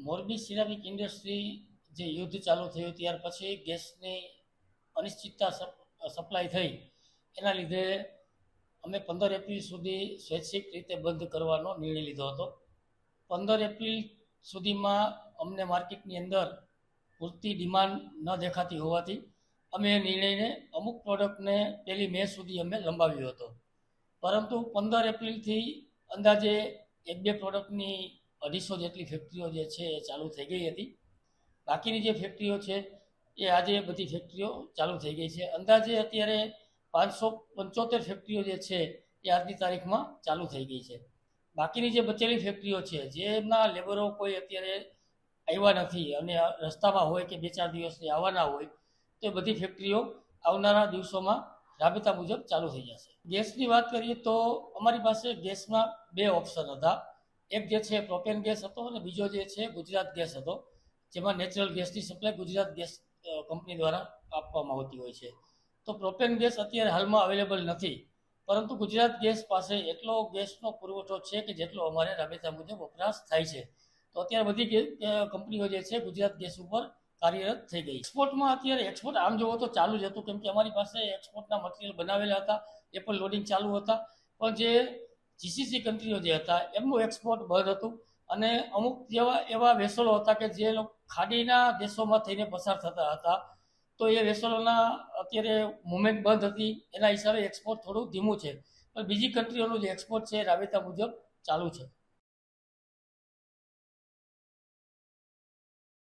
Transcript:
Morbi ceramic industry જે યુદ્ધ ચાલુ થયું ત્યાર પછી ગેસની અનિશ્ચિતતા સપ્લાય થઈ એના લીધે અમે 15 એપ્રિલ સુધી સ્વૈચ્છિક રીતે બંધ કરવાનો નિર્ણય લીધો હતો. 15 એપ્રિલ સુધીમાં અમને માર્કેટની અંદર પૂરતી ડિમાન્ડ ન દેખાતી હોવાથી અમે એ નિર્ણયને અમુક પ્રોડક્ટને 1લી મે સુધી અમે લંબાવ્યો હતો. પરંતુ 15 એપ્રિલથી અંદાજે 1-2 પ્રોડક્ટની 250 જેટલી ફેક્ટરીઓ જે છે એ ચાલુ થઈ ગઈ હતી. બાકીની જે ફેક્ટરીઓ છે એ આજે બધી ફેક્ટરીઓ ચાલુ થઈ ગઈ છે. અંદાજે અત્યારે 575 ફેક્ટરીઓ જે છે એ આજની તારીખમાં ચાલુ થઈ ગઈ છે. બાકીની જે બચેલી ફેક્ટરીઓ છે જેમના લેબરો કોઈ અત્યારે આવ્યા નથી અને રસ્તામાં હોય કે 2-4 દિવસથી આવવાના હોય તો એ બધી ફેક્ટરીઓ આવનારા દિવસોમાં રાબેતા મુજબ ચાલુ થઈ જશે. ગેસની વાત કરીએ તો અમારી પાસે ગેસમાં 2 ઓપ્શન હતા. એક જે છે પ્રોપેન ગેસ હતો અને બીજો જે છે ગુજરાત ગેસ હતો, જેમાં નેચરલ ગેસની સપ્લાય ગુજરાત ગેસ કંપની દ્વારા આપવામાં આવતી હોય છે. તો પ્રોપેન ગેસ અત્યારે હાલમાં અવેલેબલ નથી, પરંતુ ગુજરાત ગેસ પાસે એટલો ગેસનો પુરવઠો છે કે જેટલો અમારે રાબેતા મુજબ વપરાશ થાય છે. તો અત્યારે બધી કંપનીઓ જે છે ગુજરાત ગેસ ઉપર કાર્યરત થઈ ગઈ. એક્સપોર્ટમાં અત્યારે એક્સપોર્ટ આમ જોવો તો ચાલુ જ હતું, કેમ કે અમારી પાસે એક્સપોર્ટના મટીરિયલ બનાવેલા હતા, એ પણ લોડિંગ ચાલુ હતા. પણ જે જીસીસી કન્ટ્રીઓ જે હતા એમનું એક્સપોર્ટ બંધ હતું અને અમુક જેવા એવા વેસલો હતા કે જે ખાડીના દેશોમાં થઈને પસાર થતા હતા, તો એ વેસલોના અત્યારે મુવમેન્ટ બંધ હતી. એના હિસાબે એક્સપોર્ટ થોડું ધીમું છે, પણ બીજી કન્ટ્રીઓનું જે એક્સપોર્ટ છે એ રાબેતા મુજબ ચાલુ છે.